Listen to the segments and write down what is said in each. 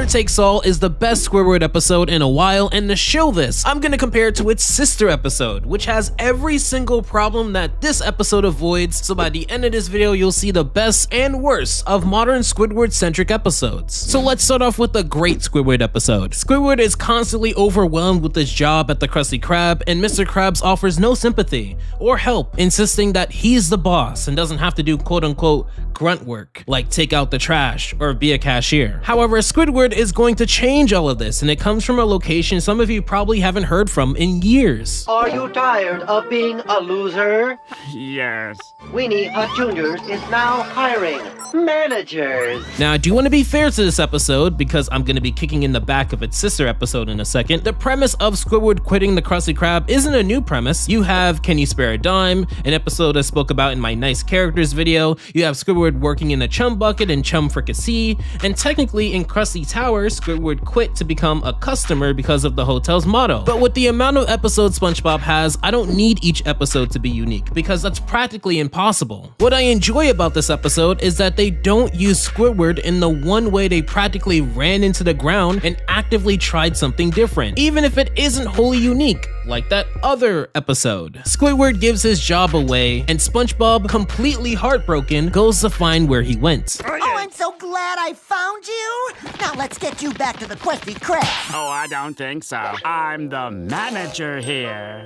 Winner Takes All is the best Squidward episode in a while, and to show this, I'm gonna compare it to its sister episode, which has every single problem that this episode avoids, so by the end of this video, you'll see the best and worst of modern Squidward-centric episodes. So let's start off with the great Squidward episode. Squidward is constantly overwhelmed with his job at the Krusty Krab, and Mr. Krabs offers no sympathy or help, insisting that he's the boss and doesn't have to do quote-unquote grunt work, like take out the trash or be a cashier. However, Squidward is going to change all of this, and it comes from a location some of you probably haven't heard from in years. Are you tired of being a loser? Yes. Weenie Hut Juniors is now hiring managers. Now, I do want to be fair to this episode because I'm going to be kicking in the back of its sister episode in a second. The premise of Squidward quitting the Krusty Krab isn't a new premise. You have Can You Spare a Dime, an episode I spoke about in my Nice Characters video. You have Squidward working in a chum bucket and chum fricassee, and technically in Krusty Tower, Squidward quit to become a customer because of the hotel's motto. But with the amount of episodes SpongeBob has, I don't need each episode to be unique because that's practically impossible. What I enjoy about this episode is that they don't use Squidward in the one way they practically ran into the ground and actively tried something different, even if it isn't wholly unique, like that other episode. Squidward gives his job away, and SpongeBob, completely heartbroken, goes to find where he went. Oh, I'm so glad I found you! Now let's get you back to the Krusty Krab. Oh, I don't think so. I'm the manager here.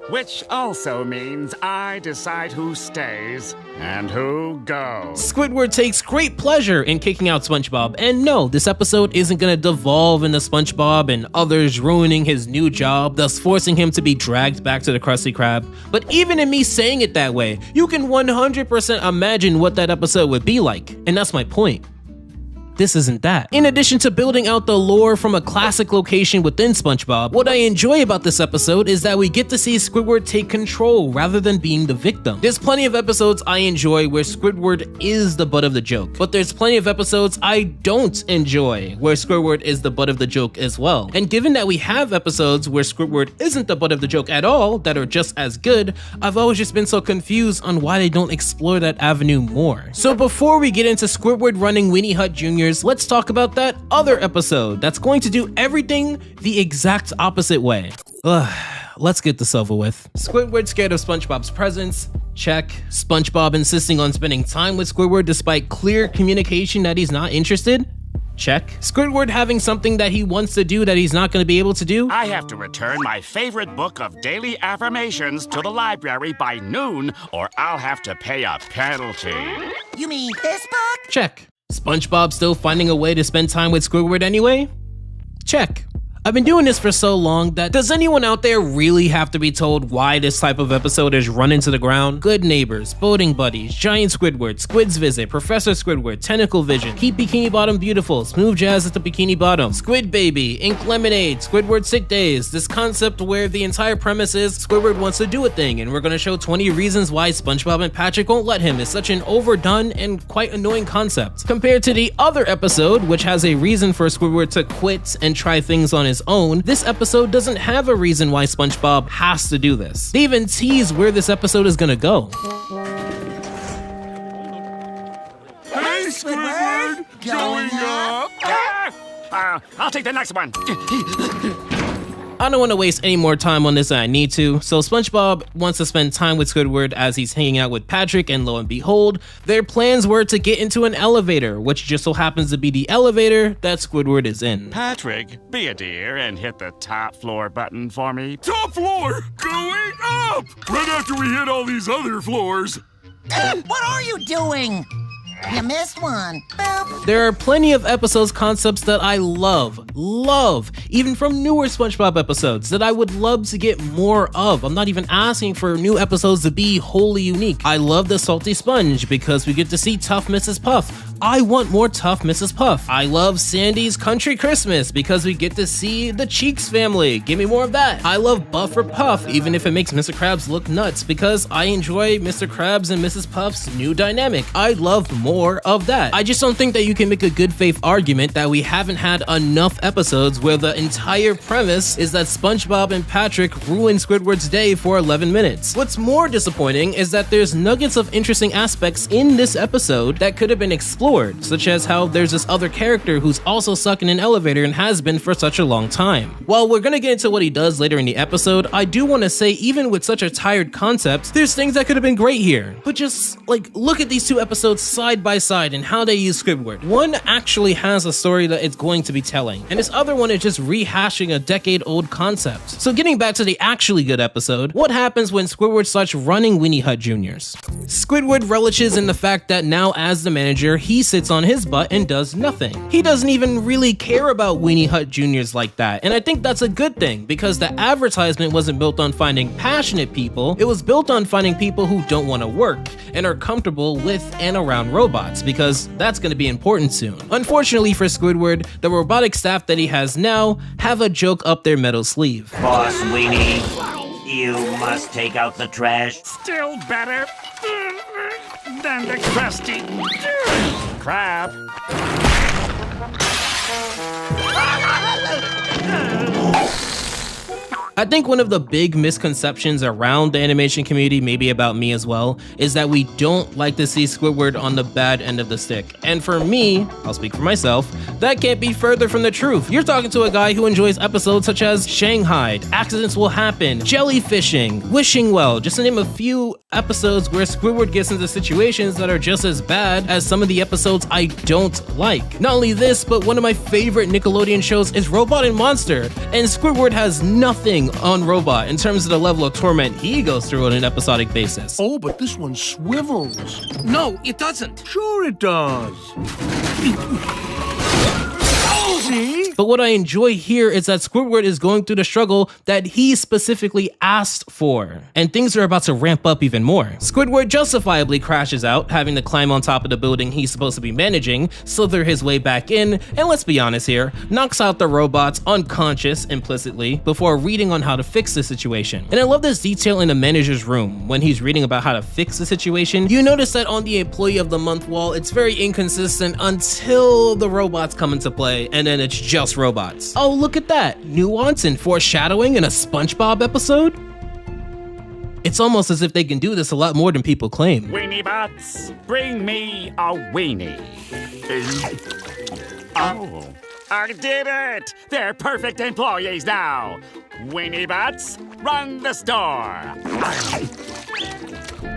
Which also means I decide who stays and who goes. Squidward takes great pleasure in kicking out SpongeBob, and no, this episode isn't gonna devolve into SpongeBob and others ruining his new job, thus forcing him to be dragged back to the Krusty Krab. But even in me saying it that way, you can 100% imagine what that episode would be like, and that's my point. This isn't that. In addition to building out the lore from a classic location within SpongeBob, what I enjoy about this episode is that we get to see Squidward take control rather than being the victim. There's plenty of episodes I enjoy where Squidward is the butt of the joke, but there's plenty of episodes I don't enjoy where Squidward is the butt of the joke as well. And given that we have episodes where Squidward isn't the butt of the joke at all that are just as good, I've always just been so confused on why they don't explore that avenue more. So before we get into Squidward running Weenie Hut Jr., let's talk about that other episode that's going to do everything the exact opposite way. Let's get this over with. Squidward scared of SpongeBob's presence? Check. SpongeBob insisting on spending time with Squidward despite clear communication that he's not interested? Check. Squidward having something that he wants to do that he's not going to be able to do? I have to return my favorite book of daily affirmations to the library by noon, or I'll have to pay a penalty. You mean this book? Check. SpongeBob still finding a way to spend time with Squidward anyway? Check. I've been doing this for so long that does anyone out there really have to be told why this type of episode is run into the ground? Good Neighbors, Boating Buddies, Giant Squidward, Squid's Visit, Professor Squidward, Tentacle Vision, Keep Bikini Bottom Beautiful, Smooth Jazz at the Bikini Bottom, Squid Baby, Ink Lemonade, Squidward Sick Days. This concept where the entire premise is Squidward wants to do a thing and we're gonna show 20 reasons why SpongeBob and Patrick won't let him is such an overdone and quite annoying concept. Compared to the other episode, which has a reason for Squidward to quit and try things on his own, this episode doesn't have a reason why SpongeBob has to do this. They even tease where this episode is gonna go. Hey, Squidward! Going up? I'll take the next one. I don't want to waste any more time on this than I need to, so SpongeBob wants to spend time with Squidward as he's hanging out with Patrick, and lo and behold, their plans were to get into an elevator, which just so happens to be the elevator that Squidward is in. Patrick, be a dear and hit the top floor button for me. Top floor? Going up! Right after we hit all these other floors. What are you doing? You missed one. Boop. There are plenty of episodes concepts that I love, even from newer SpongeBob episodes that I would love to get more of. I'm not even asking for new episodes to be wholly unique. I love the Salty Sponge because we get to see Tough Mrs. Puff. I want more Tough Mrs. Puff. I love Sandy's Country Christmas because we get to see the Cheeks family. Give me more of that. I love Buff for Puff, even if it makes Mr. Krabs look nuts, because I enjoy Mr. Krabs and Mrs. Puff's new dynamic. I love more of that. I just don't think that you can make a good faith argument that we haven't had enough episodes where the entire premise is that SpongeBob and Patrick ruin Squidward's day for 11 minutes. What's more disappointing is that there's nuggets of interesting aspects in this episode that could have been explored explored, such as how there's this other character who's also stuck in an elevator and has been for such a long time. While we're gonna get into what he does later in the episode, I do want to say even with such a tired concept, there's things that could have been great here. But just like look at these two episodes side by side and how they use Squidward. One actually has a story that it's going to be telling, and this other one is just rehashing a decade-old concept. So getting back to the actually good episode, what happens when Squidward starts running Weenie Hut Juniors? Squidward relishes in the fact that now as the manager, he sits on his butt and does nothing. He doesn't even really care about Weenie Hut Juniors like that, and I think that's a good thing because the advertisement wasn't built on finding passionate people, it was built on finding people who don't want to work and are comfortable with and around robots, because that's going to be important soon. Unfortunately for Squidward, the robotic staff that he has now have a joke up their metal sleeve. Boss Weenie, you must take out the trash. Still better than the crusty crab. I think one of the big misconceptions around the animation community, maybe about me as well, is that we don't like to see Squidward on the bad end of the stick. And for me, I'll speak for myself, that can't be further from the truth. You're talking to a guy who enjoys episodes such as Shanghai, Accidents Will Happen, Jellyfishing, Wishing Well, just to name a few episodes where Squidward gets into situations that are just as bad as some of the episodes I don't like. Not only this, but one of my favorite Nickelodeon shows is Robot and Monster, and Squidward has nothing on Robot in terms of the level of torment he goes through on an episodic basis. Oh, but this one swivels. No, it doesn't. Sure it does. See? But what I enjoy here is that Squidward is going through the struggle that he specifically asked for, and things are about to ramp up even more. Squidward justifiably crashes out, having to climb on top of the building he's supposed to be managing, slither his way back in, and let's be honest here, knocks out the robots unconscious implicitly before reading on how to fix the situation. And I love this detail in the manager's room. When he's reading about how to fix the situation, you notice that on the Employee of the Month wall, it's very inconsistent until the robots come into play, and then it's just robots. Oh, look at that. Nuance and foreshadowing in a SpongeBob episode? It's almost as if they can do this a lot more than people claim. Weenie Bots, bring me a weenie. Oh, I did it! They're perfect employees now. Weenie Bots, run the store.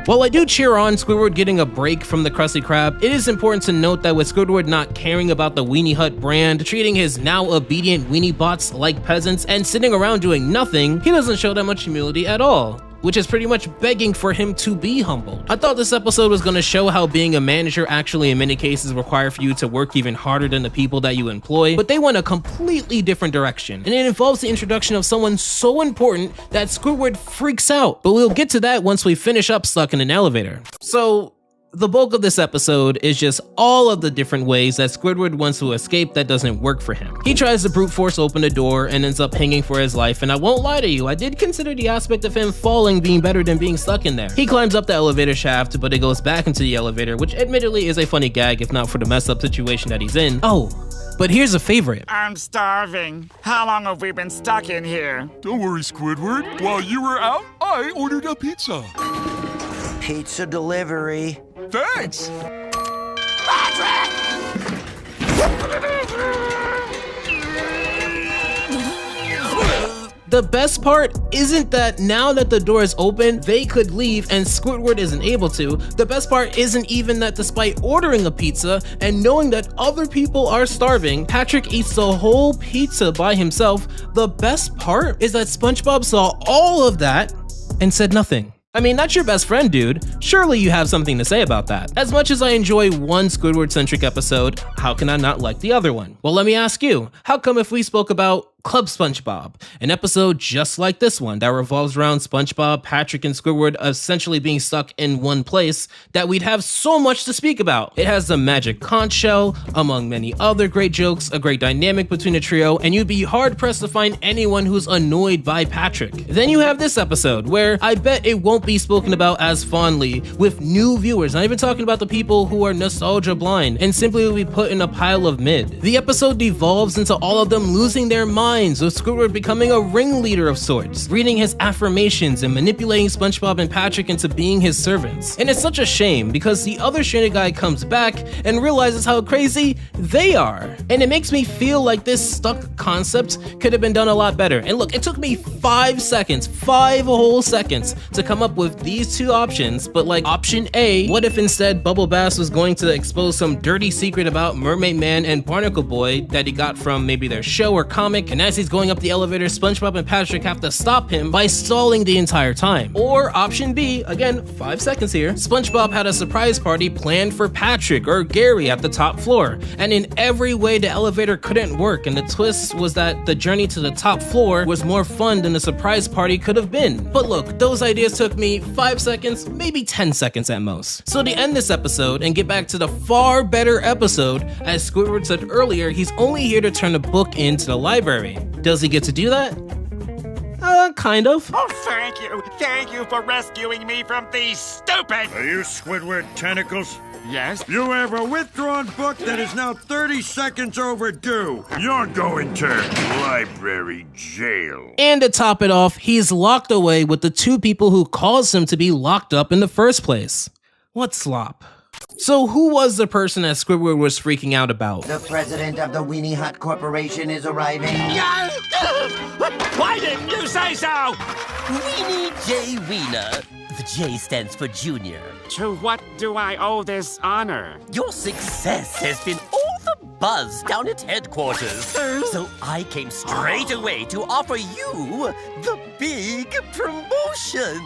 While I do cheer on Squidward getting a break from the Krusty Krab, it is important to note that with Squidward not caring about the Weenie Hut brand, treating his now obedient Weenie Bots like peasants, and sitting around doing nothing, he doesn't show that much humility at all, which is pretty much begging for him to be humbled. I thought this episode was going to show how being a manager actually in many cases require for you to work even harder than the people that you employ, but they went a completely different direction, and it involves the introduction of someone so important that Squidward freaks out, but we'll get to that once we finish up stuck in an elevator. So, the bulk of this episode is just all of the different ways that Squidward wants to escape that doesn't work for him. He tries to brute force open the door and ends up hanging for his life, and I won't lie to you, I did consider the aspect of him falling being better than being stuck in there. He climbs up the elevator shaft, but it goes back into the elevator, which admittedly is a funny gag if not for the messed up situation that he's in. Oh, but here's a favorite. I'm starving. How long have we been stuck in here? Don't worry, Squidward. While you were out, I ordered a pizza. Pizza delivery. Thanks. The best part isn't that now that the door is open, they could leave and Squidward isn't able to. The best part isn't even that despite ordering a pizza and knowing that other people are starving, Patrick eats the whole pizza by himself. The best part is that SpongeBob saw all of that and said nothing. I mean, that's your best friend, dude. Surely you have something to say about that. As much as I enjoy one Squidward-centric episode, how can I not like the other one? Well, let me ask you, how come if we spoke about Club SpongeBob, an episode just like this one that revolves around SpongeBob, Patrick, and Squidward essentially being stuck in one place, that we'd have so much to speak about? It has the magic conch shell, among many other great jokes, a great dynamic between the trio, and you'd be hard-pressed to find anyone who's annoyed by Patrick. Then you have this episode, where I bet it won't be spoken about as fondly, with new viewers, not even talking about the people who are nostalgia blind, and simply will be put in a pile of mid. The episode devolves into all of them losing their minds lines, with Squidward becoming a ringleader of sorts, reading his affirmations and manipulating SpongeBob and Patrick into being his servants. And it's such a shame because the other stranded guy comes back and realizes how crazy they are. And it makes me feel like this stuck concept could have been done a lot better. And look, it took me 5 seconds, 5 whole seconds to come up with these two options, but like option A, what if instead Bubble Bass was going to expose some dirty secret about Mermaid Man and Barnacle Boy that he got from maybe their show or comic, and as he's going up the elevator, SpongeBob and Patrick have to stop him by stalling the entire time. Or option B, again, 5 seconds here, SpongeBob had a surprise party planned for Patrick or Gary at the top floor, and in every way the elevator couldn't work, and the twist was that the journey to the top floor was more fun than the surprise party could have been. But look, those ideas took me 5 seconds, maybe 10 seconds at most. So to end this episode and get back to the far better episode, as Squidward said earlier, he's only here to turn a book into the library. Does he get to do that? Kind of. Oh, thank you. Thank you for rescuing me from these stupid... Are you Squidward Tentacles? Yes? You have a withdrawn book that is now 30 seconds overdue. You're going to library jail. And to top it off, he's locked away with the two people who caused him to be locked up in the first place. What slop? So who was the person that Squidward was freaking out about? The president of the Weenie Hut Corporation is arriving. Why didn't you say so? Weenie J. Wiener. The J stands for Junior. To what do I owe this honor? Your success has been all the buzz down at headquarters. So I came straight away to offer you the big promotion.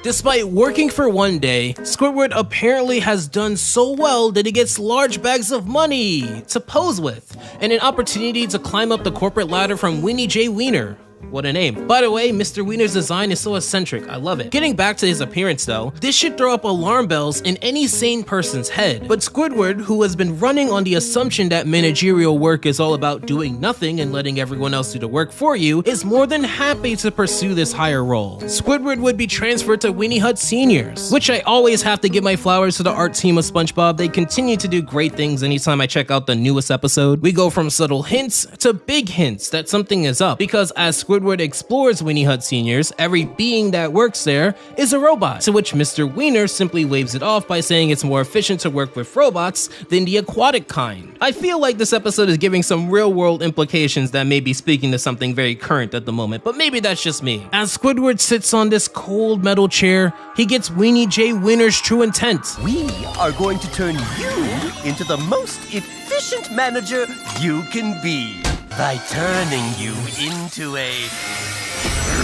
Despite working for one day, Squidward apparently has done so well that he gets large bags of money to pose with, and an opportunity to climb up the corporate ladder from Weenie J. Wiener. What a name. By the way, Mr. Wiener's design is so eccentric, I love it. Getting back to his appearance though, this should throw up alarm bells in any sane person's head. But Squidward, who has been running on the assumption that managerial work is all about doing nothing and letting everyone else do the work for you, is more than happy to pursue this higher role. Squidward would be transferred to Weenie Hut Seniors, which I always have to give my flowers to the art team of SpongeBob. They continue to do great things anytime I check out the newest episode. We go from subtle hints to big hints that something is up, because as Squidward explores Weenie Hut Seniors, every being that works there is a robot, to which Mr. Wiener simply waves it off by saying it's more efficient to work with robots than the aquatic kind. I feel like this episode is giving some real-world implications that may be speaking to something very current at the moment, but maybe that's just me. As Squidward sits on this cold metal chair, he gets Weenie J. Wiener's true intent. We are going to turn you into the most efficient manager you can be by turning you into a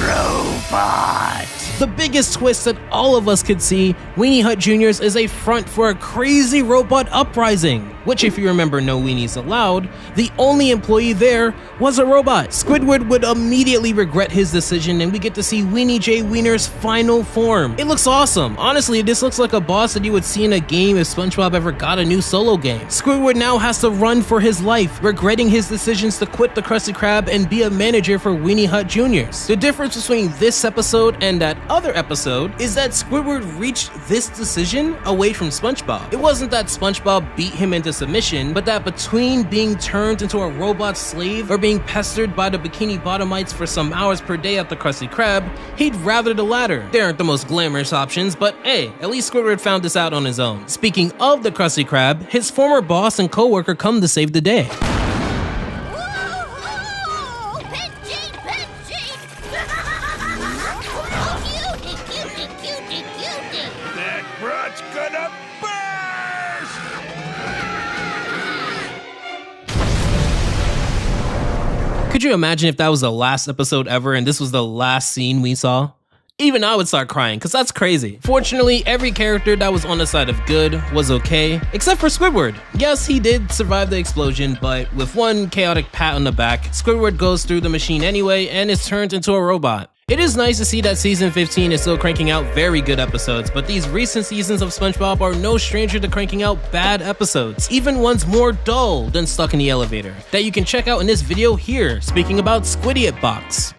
robot. The biggest twist that all of us could see, Weenie Hut Juniors is a front for a crazy robot uprising, which if you remember No Weenies Allowed, the only employee there was a robot. Squidward would immediately regret his decision and we get to see Weenie J. Wiener's final form. It looks awesome. Honestly, this looks like a boss that you would see in a game if SpongeBob ever got a new solo game. Squidward now has to run for his life, regretting his decisions to quit the Krusty Krab and be a manager for Weenie Hut Juniors. The difference between this episode and that other episode is that Squidward reached this decision away from SpongeBob. It wasn't that SpongeBob beat him into submission, but that between being turned into a robot slave or being pestered by the Bikini Bottomites for some hours per day at the Krusty Krab, he'd rather the latter. They aren't the most glamorous options, but hey, at least Squidward found this out on his own. Speaking of the Krusty Krab, his former boss and co-worker come to save the day. That broad's gonna burst! Could you imagine if that was the last episode ever and this was the last scene we saw? Even I would start crying, cause that's crazy. Fortunately, every character that was on the side of good was okay, except for Squidward. Yes, he did survive the explosion, but with one chaotic pat on the back, Squidward goes through the machine anyway and is turned into a robot. It is nice to see that season 15 is still cranking out very good episodes, but these recent seasons of SpongeBob are no stranger to cranking out bad episodes, even ones more dull than Stuck in the Elevator, that you can check out in this video here, speaking about Squidiot Box.